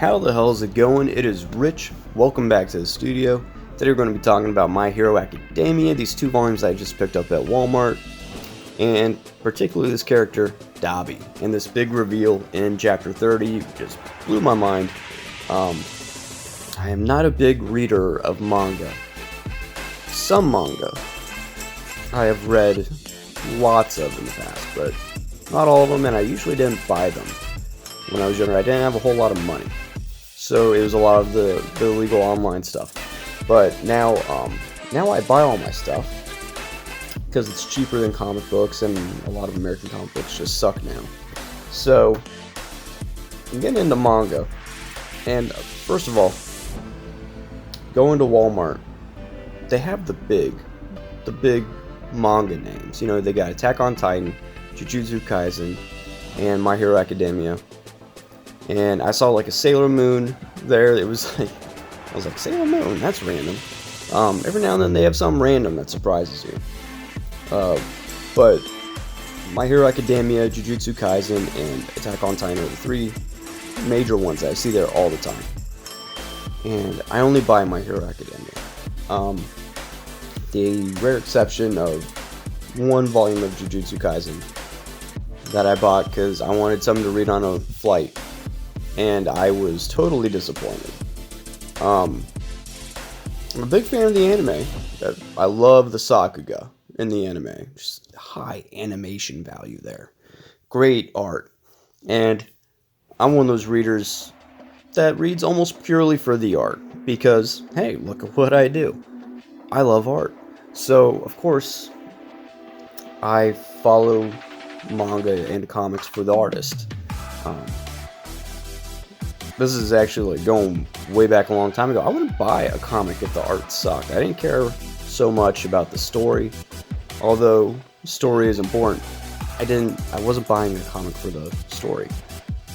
How the hell is it going? It is Rich. Welcome back to the studio. Today we're going to be talking about My Hero Academia, these two volumes I just picked up at Walmart, and particularly this character, Dabi. And this big reveal in chapter 30 just blew my mind. I am not a big reader of manga. Some manga I have read lots of in the past, but not all of them, and I usually didn't buy them. When I was younger, I didn't have a whole lot of money, so it was a lot of the illegal online stuff. But now I buy all my stuff because it's cheaper than comic books, and a lot of American comic books just suck now. So I'm getting into manga, and first of all, going to Walmart, they have the big manga names. You know, they got Attack on Titan, Jujutsu Kaisen, and My Hero Academia. And I saw like a Sailor Moon there. It was like, I was like, Sailor Moon, that's random. Every now and then they have something random that surprises you. But My Hero Academia, Jujutsu Kaisen, and Attack on Titan are the three major ones that I see there all the time. And I only buy My Hero Academia. The rare exception of one volume of Jujutsu Kaisen that I bought because I wanted something to read on a flight, and I was totally disappointed. I'm a big fan of the anime. I love the Sakuga in the anime. Just high animation value there. Great art. And I'm one of those readers that reads almost purely for the art because, hey, look at what I do. I love art. So, of course, I follow manga and comics for the artist. This is actually like going way back a long time ago. I wouldn't buy a comic if the art sucked. I didn't care so much about the story, although story is important. I wasn't buying a comic for the story.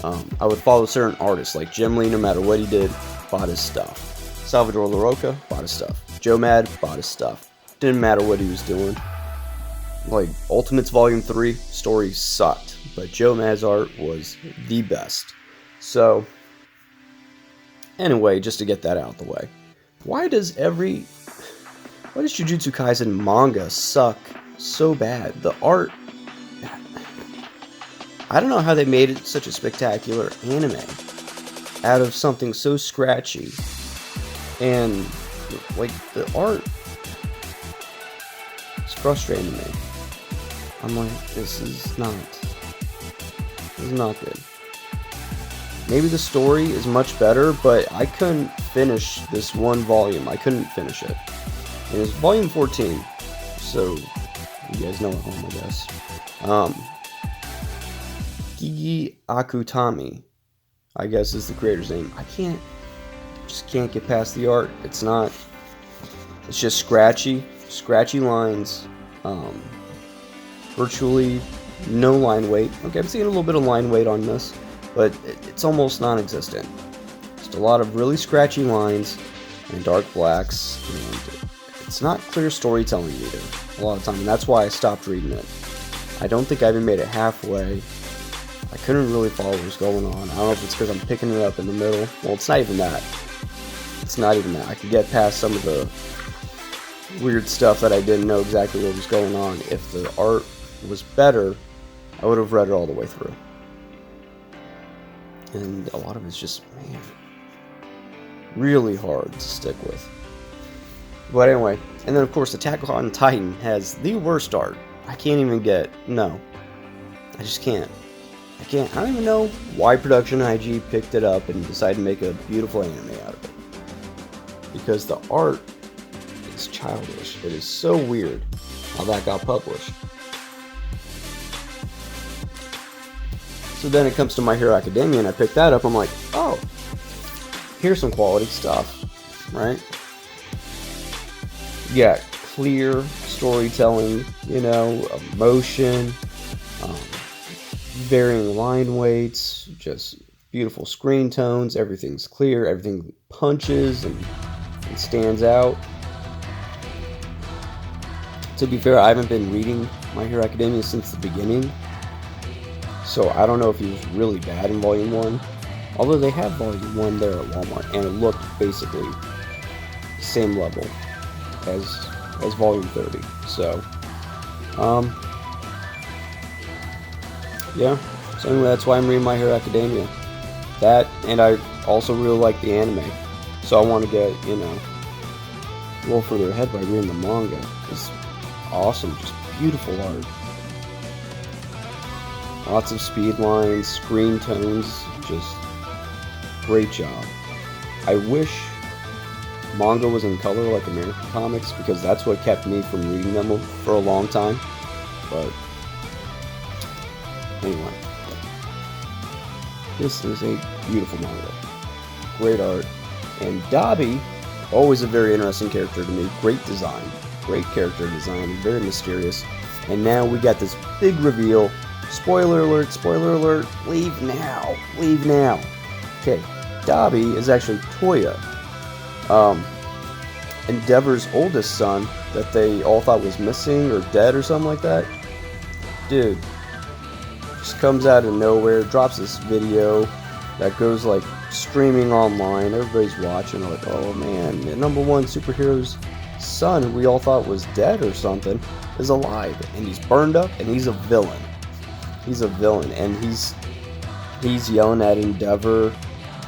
I would follow certain artists, like Jim Lee, no matter what he did, bought his stuff. Salvador LaRocca, bought his stuff. Joe Mad, bought his stuff. Didn't matter what he was doing. Like, Ultimates Volume 3, story sucked, but Joe Mad's art was the best. So, anyway, just to get that out of the way, why does Jujutsu Kaisen manga suck so bad? The art, I don't know how they made it such a spectacular anime out of something so scratchy, and like the art is frustrating to me. I'm like, this is not good. Maybe the story is much better, but I couldn't finish this one volume. I couldn't finish it. And it's volume 14, so you guys know at home, I guess. Gigi Akutami, I guess is the creator's name. I just can't get past the art. It's just scratchy lines, virtually no line weight. Okay, I'm seeing a little bit of line weight on this, but it's almost non-existent. Just a lot of really scratchy lines and dark blacks, and it's not clear storytelling either, a lot of time, and that's why I stopped reading it. I don't think I even made it halfway. I couldn't really follow what was going on. I don't know if it's because I'm picking it up in the middle. Well, it's not even that. I could get past some of the weird stuff that I didn't know exactly what was going on. If the art was better, I would have read it all the way through. And a lot of it's just, man, really hard to stick with. But anyway, and then of course Attack on Titan has the worst art. I just can't. I don't even know why Production IG picked it up and decided to make a beautiful anime out of it. Because the art is childish. It is so weird how that got published. So then it comes to My Hero Academia, and I picked that up. I'm like, oh, here's some quality stuff, right? Yeah, clear storytelling, emotion, varying line weights, just beautiful screen tones. Everything's clear, everything punches and stands out. To be fair, I haven't been reading My Hero Academia since the beginning, so I don't know if he was really bad in Volume 1, Although they have volume 1 there at Walmart, and it looked basically same level as volume 30. So, yeah. So anyway, that's why I'm reading My Hero Academia. That, and I also really like the anime. So I want to get, you know, a little further ahead by reading the manga. It's awesome, just beautiful art. Lots of speed lines, screen tones, just great job. I wish manga was in color like American comics, because that's what kept me from reading them for a long time. But anyway, this is a beautiful manga. Great art. And Dabi, always a very interesting character to me. Great design. Great character design. Very mysterious. And now we got this big reveal. Spoiler alert, spoiler alert. Leave now. Leave now. Okay. Dabi is actually Toya. Endeavor's oldest son that they all thought was missing or dead or something like that. Dude. Just comes out of nowhere, drops this video that goes like streaming online. Everybody's watching, like, oh man, the #1 superhero's son, who we all thought was dead or something, is alive, and he's burned up, and he's a villain. He's a villain, and he's yelling at Endeavor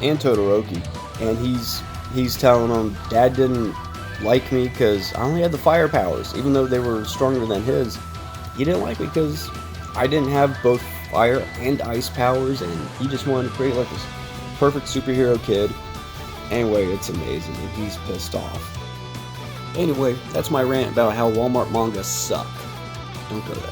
and Todoroki, and he's telling them, Dad didn't like me because I only had the fire powers, even though they were stronger than his. He didn't like me because I didn't have both fire and ice powers, and he just wanted to create like this perfect superhero kid. Anyway, it's amazing, and he's pissed off. Anyway, that's my rant about how Walmart mangas suck. Don't go there.